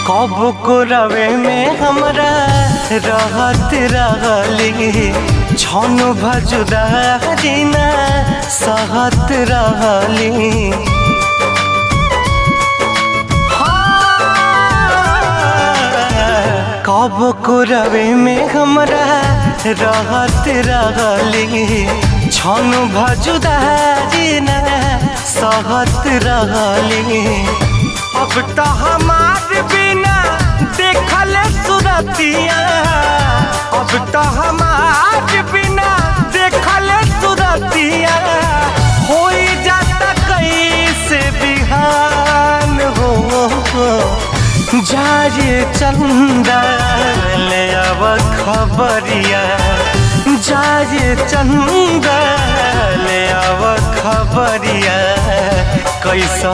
कब को रवे में हमरा रहत रहली छन भजुदारी ना सहत रहली। कब को रवे में हमरा रहत रहली छन भजुदारी ना सहत रहली। अब तो हमार बिना देखल सुरतिया, अब तो हमार बिना देखल सुरतिया हो जाता कैसे बिहान हो। जाए चंदा ले अब खबरिया, जाए चंदा ले अब खबरिया कैसा